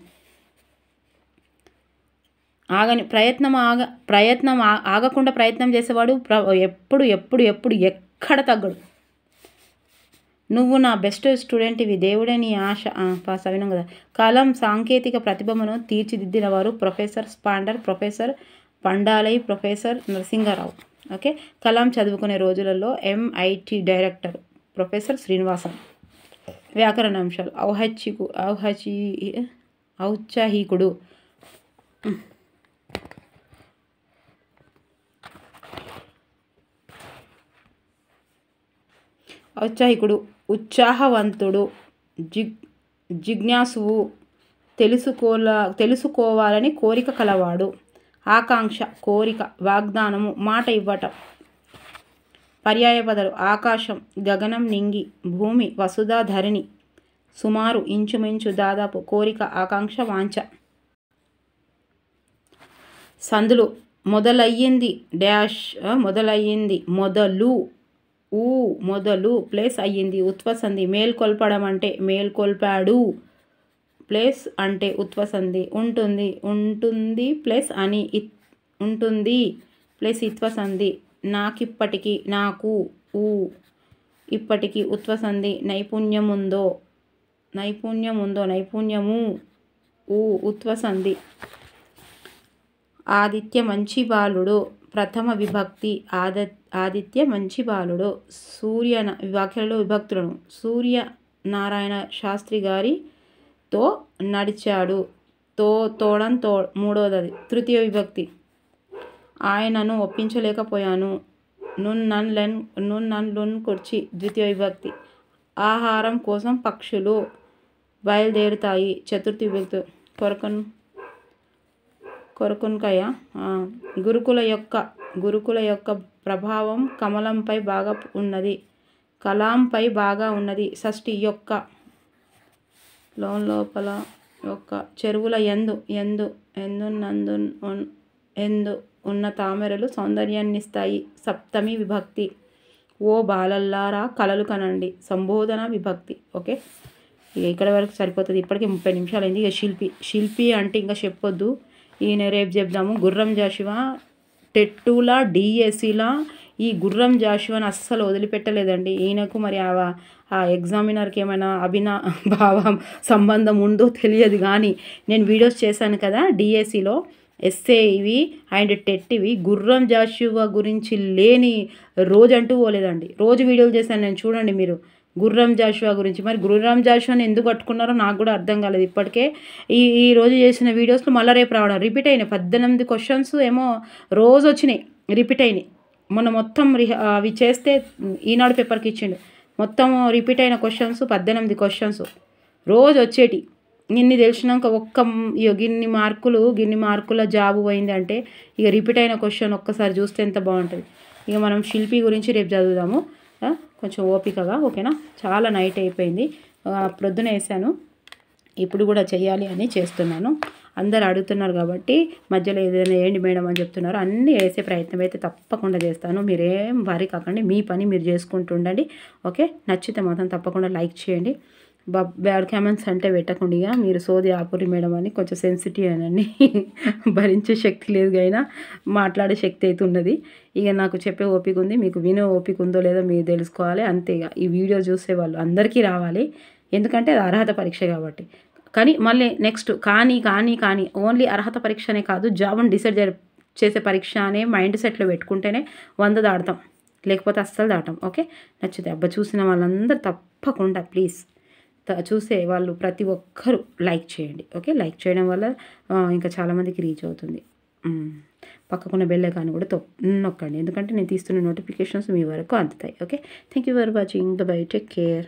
ప్రయత్నం ఆగకుండా ప్రయత్నం చేసేవాడు ఎప్పుడు ఎక్కడ తగ్గడు. నువ్వు నా బెస్ట్ స్టూడెంట్వి, దేవుడే నీ ఆశ. పాస్ అవినాం కదా. కలాం సాంకేతిక ప్రతిభను తీర్చిదిద్దిన వారు professor Sponder, professor Pandalai, professor Narasimha Rao. Okay. Kalam చదువుకునే రోజులలో MIT డైరెక్టర్ ప్రొఫెసర్ శ్రీనివాసన్. వ్యాకరణ అంశాలు. ఔత్సాహికుడు. ఉత్సాహవంతుడు, జిజ్ఞాసువు, తెలుసుకోవాలని కోరిక కలవాడు. ఆకాంక్ష, కోరిక, వాగ్దానము, మాట ఇవ్వటం. పర్యాయపదాలు. ఆకాశం, గగనం, నింగి, భూమి, వసుధ, ధరణి. సుమారు, ఇంచుమించు, దాదాపు. కోరిక, ఆకాంక్ష, వాంఛ. సందులు. మొదలయ్యింది మొదలు ప్లేస్ అయ్యింది ఉత్వసంధి. మేల్కొల్పడం అంటే మేల్కొల్పాడు ప్లేస్ అంటే ఉత్వసంధి. ఉంటుంది ప్లేస్ అని ఉంటుంది ప్లేస్ ఇత్వసంధి. నాకిప్పటికి, నాకు, ఇప్పటికి ఉత్వసంధి. నైపుణ్యము ఉత్వసంధి. ఆదిత్య మంచి బాలుడు. ప్రథమ విభక్తి. ఆదిత్య మంచి బాలుడు. వ్యాఖ్యలలో విభక్తులను. సూర్యనారాయణ శాస్త్రి గారితో నడిచాడు. మూడవది. తృతీయ విభక్తి. ఆయనను ఒప్పించలేకపోయాను. నున్ కుర్చీ. ద్వితీయ విభక్తి. ఆహారం కోసం పక్షులు బయలుదేరుతాయి. చతుర్థి విభక్తి. కొరకున్కాయ. గురుకుల యొక్క ప్రభావం కలాంపై బాగా ఉన్నది. షష్ఠి. యొక్క లోపల యొక్క. చెరువుల ఎందు ఉన్న తామరలు సౌందర్యాన్నిస్తాయి. సప్తమి విభక్తి. ఓ బాలల్లారా కలలు కనండి. సంబోధన విభక్తి. ఓకే. ఇక్కడ వరకు సరిపోతుంది. ఇప్పటికే 30 నిమిషాలు అయింది. ఇక శిల్పి అంటే ఇంకా చెప్పొద్దు. ఈయన రేపు చెప్దాము. గుర్రం జాషువా టెట్టులా డిఎస్సిలా ఈ గుర్రం జాషువాని అస్సలు వదిలిపెట్టలేదండి. ఈయనకు మరి ఆ ఎగ్జామినర్కి ఏమైనా భావం సంబంధం ఉందో తెలియదు, కానీ నేను వీడియోస్ చేశాను కదా డిఎస్సిలో, ఎస్ఏ ఇవి అండ్ టెట్ ఇవి. గుర్రం జాషువా గురించి లేని రోజు అంటూ పోలేదండి. రోజు వీడియోలు చేశాను నేను, చూడండి మీరు గుర్రం జాషువా గురించి. మరి గుర్రం జాషువాని ఎందుకు పట్టుకున్నారో నాకు కూడా అర్థం కాలేదు ఇప్పటికే. ఈ రోజు చేసిన వీడియోస్లో మళ్ళీ రేపు రావడం రిపీట్ అయినాయి. 18 క్వశ్చన్స్ ఏమో రోజు వచ్చినాయి, రిపీట్ అయినాయి. మొన్న మొత్తం అవి చేస్తే ఈనాడు పేపర్కి ఇచ్చిండు. మొత్తం రిపీట్ అయిన క్వశ్చన్స్ 18 క్వశ్చన్స్ రోజు వచ్చేటి. ఇన్ని తెలిసినాక గిన్ని మార్కుల జాబు పోయింది అంటే ఇక రిపీట్ అయిన క్వశ్చన్ ఒక్కసారి చూస్తే ఎంత బాగుంటుంది. ఇక మనం శిల్పి గురించి రేపు చదువుదాము కొంచెం ఓపికగా. ఓకేనా. చాలా నైట్ అయిపోయింది. ప్రొద్దున వేసాను, ఇప్పుడు కూడా చేయాలి అని చేస్తున్నాను. అందరు అడుగుతున్నారు కాబట్టి మధ్యలో ఏదైనా వేయండి మేడం అని చెప్తున్నారు. అన్నీ వేసే ప్రయత్నం అయితే తప్పకుండా చేస్తాను. మీరేం వరి కాకండి, మీ పని మీరు చేసుకుంటూ ఉండండి. ఓకే. నచ్చితే మాత్రం తప్పకుండా లైక్ చేయండి. బ్యాడ్ కామెంట్స్ అంటే పెట్టకుండా మీరు సోది ఆపురి మేడం అని కొంచెం సెన్సిటివ్ అనండి. భరించే శక్తి లేదు అయినా మాట్లాడే శక్తి అయితే ఉన్నది. ఇక నాకు చెప్పే ఓపిక ఉంది, మీకు వినే ఓపిక ఉందో లేదో మీరు తెలుసుకోవాలి అంతే. ఇక ఈ వీడియో చూసే వాళ్ళు అందరికీ రావాలి, ఎందుకంటే అది అర్హత పరీక్ష కాబట్టి. కానీ మళ్ళీ నెక్స్ట్ కానీ ఓన్లీ అర్హత పరీక్షనే కాదు, జాబ్ని డిసైడ్ చేసే పరీక్ష అనే మైండ్ సెట్లో పెట్టుకుంటేనే 100 దాడతాం, లేకపోతే అస్సలు దాటం. ఓకే, నచ్చితే అబ్బా చూసిన వాళ్ళందరూ తప్పకుండా ప్లీజ్ చూసే వాళ్ళు ప్రతి ఒక్కరూ లైక్ చేయండి. ఓకే, లైక్ చేయడం వల్ల ఇంకా చాలామందికి రీచ్ అవుతుంది. పక్కకున్న బెల్ ఐకాన్ కూడా నొక్కండి, ఎందుకంటే నేను తీస్తున్న నోటిఫికేషన్స్ మీ వరకు అందుతాయి. Okay, thank you for watching, by, take care.